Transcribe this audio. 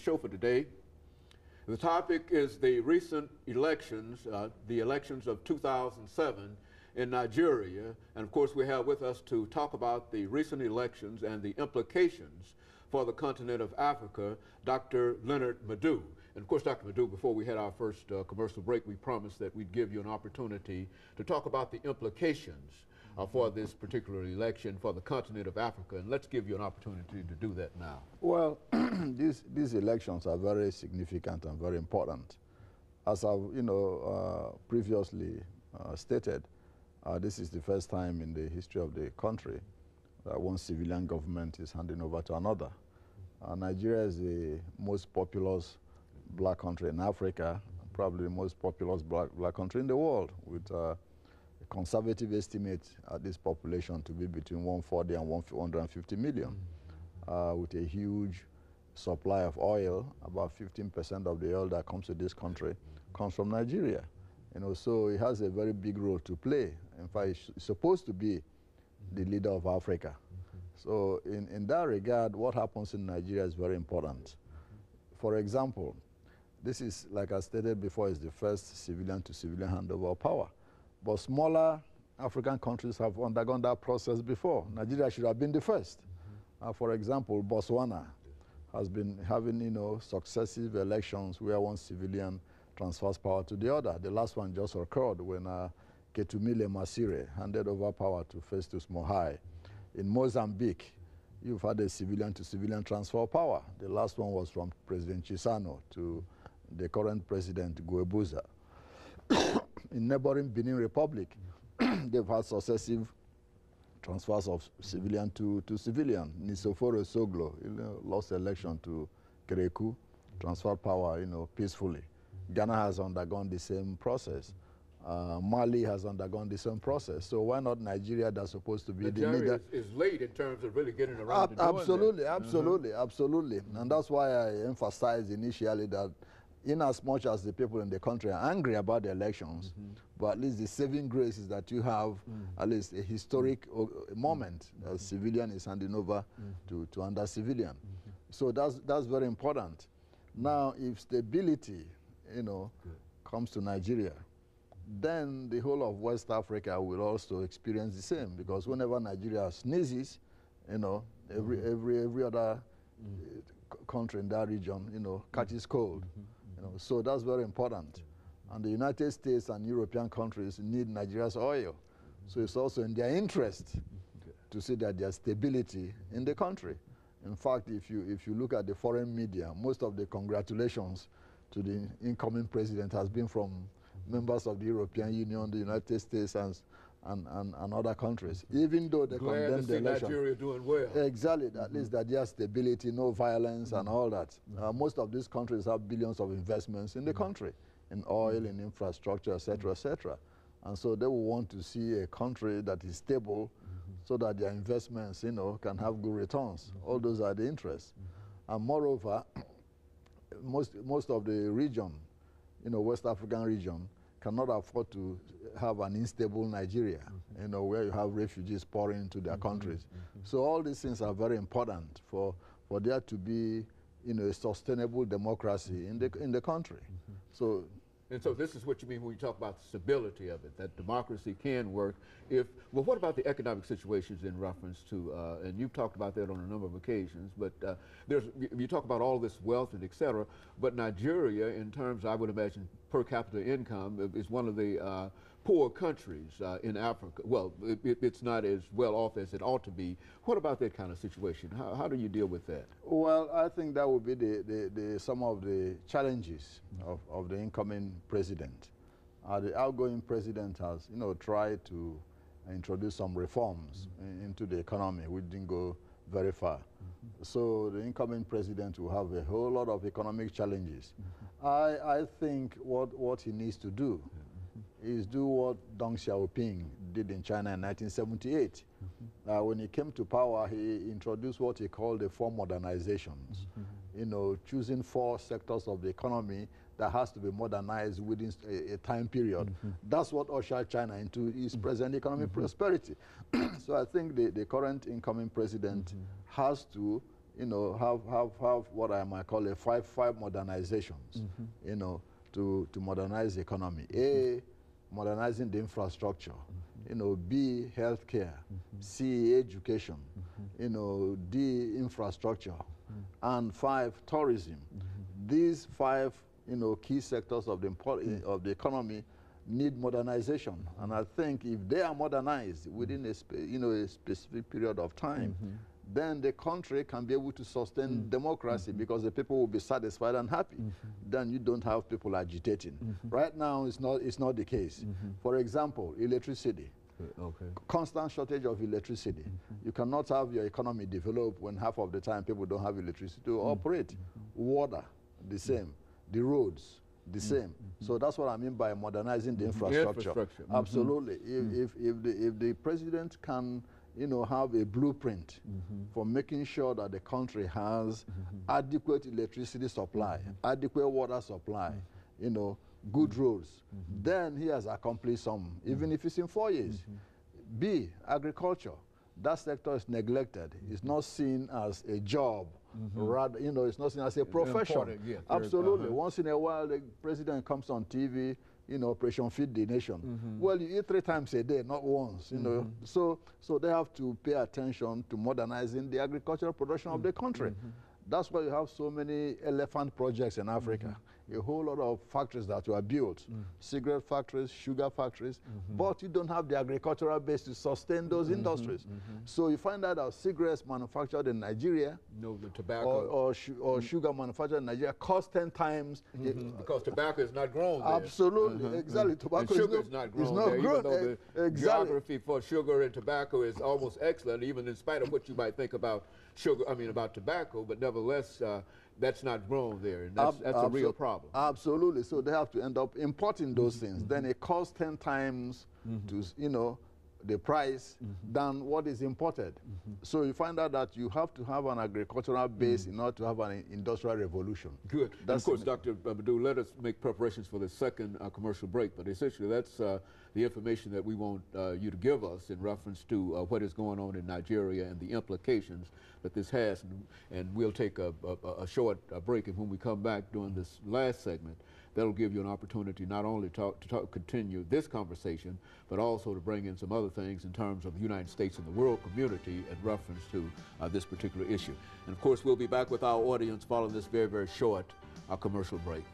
Show for today. The topic is the recent elections, the elections of 2007 in Nigeria. And of course, we have with us to talk about the recent elections and the implications for the continent of Africa, Dr. LMadu2. And of course, Dr. LMadu2, before we had our first commercial break, we promised that we'd give you an opportunity to talk about the implications for this particular election for the continent of Africa. And let's give you an opportunity to do that now. Well, these elections are very significant and very important. As I've previously stated, this is the first time in the history of the country that one civilian government is handing over to another. Nigeria is the most populous black country in Africa, probably the most populous black country in the world, with a conservative estimate at this population to be between 140 and 150 million, with a huge supply of oil. About 15% of the oil that comes to this country comes from Nigeria. So it has a very big role to play. In fact, it's supposed to be the leader of Africa. So in that regard, what happens in Nigeria is very important. For example, this is, like I stated before, is the first civilian-to-civilian handover of power. But smaller African countries have undergone that process before. Nigeria should have been the first. For example, Botswana has been having, successive elections where one civilian transfers power to the other. The last one just occurred when Ketumile Masire handed over power to Festus Mogae. In Mozambique, you've had a civilian-to-civilian transfer of power. The last one was from President Chisano to the current president, Guebuza. In neighboring Benin Republic, they've had successive transfers of civilian to civilian. Nisoforo Soglo lost election to Kereku, transferred power peacefully. Ghana has undergone the same process. Mali has undergone the same process. So why not Nigeria, that's supposed to be the leader? Is late in terms of really getting around to doing absolutely, that. Absolutely. And that's why I emphasized initially that in as much as the people in the country are angry about the elections, but at least the saving grace is that you have at least a historic moment. A civilian is handing over to under civilian. So that's very important. Now, if stability, comes to Nigeria, then the whole of West Africa will also experience the same, because whenever Nigeria sneezes, every other country in that region, catches cold. So that's very important. And the United States and European countries need Nigeria's oil. So it's also in their interest to see that there's stability in the country. In fact, if you look at the foreign media, most of the congratulations to the incoming president has been from members of the European Union, the United States, and other countries, even though they condemn the election. Nigeria doing well. Exactly, at least that there's stability, no violence, and all that. Most of these countries have billions of investments in the country, in oil, in infrastructure, etc., etc. And so they will want to see a country that is stable so that their investments, can have good returns. All those are the interests. And moreover, most of the region, West African region, cannot afford to have an unstable Nigeria, where you have refugees pouring into their countries. So all these things are very important for there to be, a sustainable democracy in the country. And so this is what you mean when you talk about the stability of it, that democracy can work if, well, what about the economic situations in reference to, and you've talked about that on a number of occasions, but you talk about all this wealth and et cetera, but Nigeria, in terms, I would imagine, per capita income, is one of the poor countries in Africa. Well, it's not as well off as it ought to be. What about that kind of situation? How do you deal with that? Well, I think that would be some of the challenges of the incoming president. The outgoing president has, tried to introduce some reforms into the economy, which didn't go very far. So the incoming president will have a whole lot of economic challenges. I think what he needs to do is do what Deng Xiaoping did in China in 1978. When he came to power, he introduced what he called the four modernizations. Choosing 4 sectors of the economy that has to be modernized within a time period. That's what ushered China into its present economic prosperity. So I think the current incoming president has to you know, have what I might call a five modernizations, you know, to modernize the economy. A, modernizing the infrastructure. You know, B, healthcare. C, education. You know, D, infrastructure. And 5, tourism. These 5, you know, key sectors of the economy need modernization. And I think if they are modernized within a specific period of time, then the country can be able to sustain democracy because the people will be satisfied and happy. Then you don't have people agitating. Right now, it's not the case. For example, electricity. Constant shortage of electricity. You cannot have your economy develop when half of the time people don't have electricity to operate. Water, the same. The roads, the same. So that's what I mean by modernizing the infrastructure. Absolutely. If the president can, you know, have a blueprint for making sure that the country has adequate electricity supply, adequate water supply, you know, good roads, then he has accomplished some, even if it's in 4 years. B, agriculture. That sector is neglected. It's not seen as a job. Rather, you know, it's not seen as a profession. Yes, absolutely. Once in a while, the president comes on TV, you know, Operation Feed the Nation. Well, you eat 3 times a day, not once, you know. So they have to pay attention to modernizing the agricultural production of the country. That's why you have so many elephant projects in Africa. A whole lot of factories that were built, cigarette factories, sugar factories, but you don't have the agricultural base to sustain those industries. So you find out that cigarettes manufactured in Nigeria, the tobacco or sugar manufactured in Nigeria cost 10 times. Because tobacco is not grown there. Absolutely, exactly. Tobacco and sugar is not grown there, even though the geography for sugar and tobacco is almost excellent, even in spite of what you might think about sugar, about tobacco, but nevertheless, that's not grown there, and that's a real problem. Absolutely. So they have to end up importing those things. Then it costs 10 times to, you know, the price than what is imported. So you find out that you have to have an agricultural base in order to have an industrial revolution. Good. And of course, Dr. LMadu, let us make preparations for the second commercial break, but essentially that's the information that we want you to give us in reference to what is going on in Nigeria and the implications that this has. And we'll take a short break, and when we come back during this last segment, that'll give you an opportunity not only to continue this conversation, but also to bring in some other things in terms of the United States and the world community in reference to this particular issue. And of course, we'll be back with our audience following this very, very short commercial break.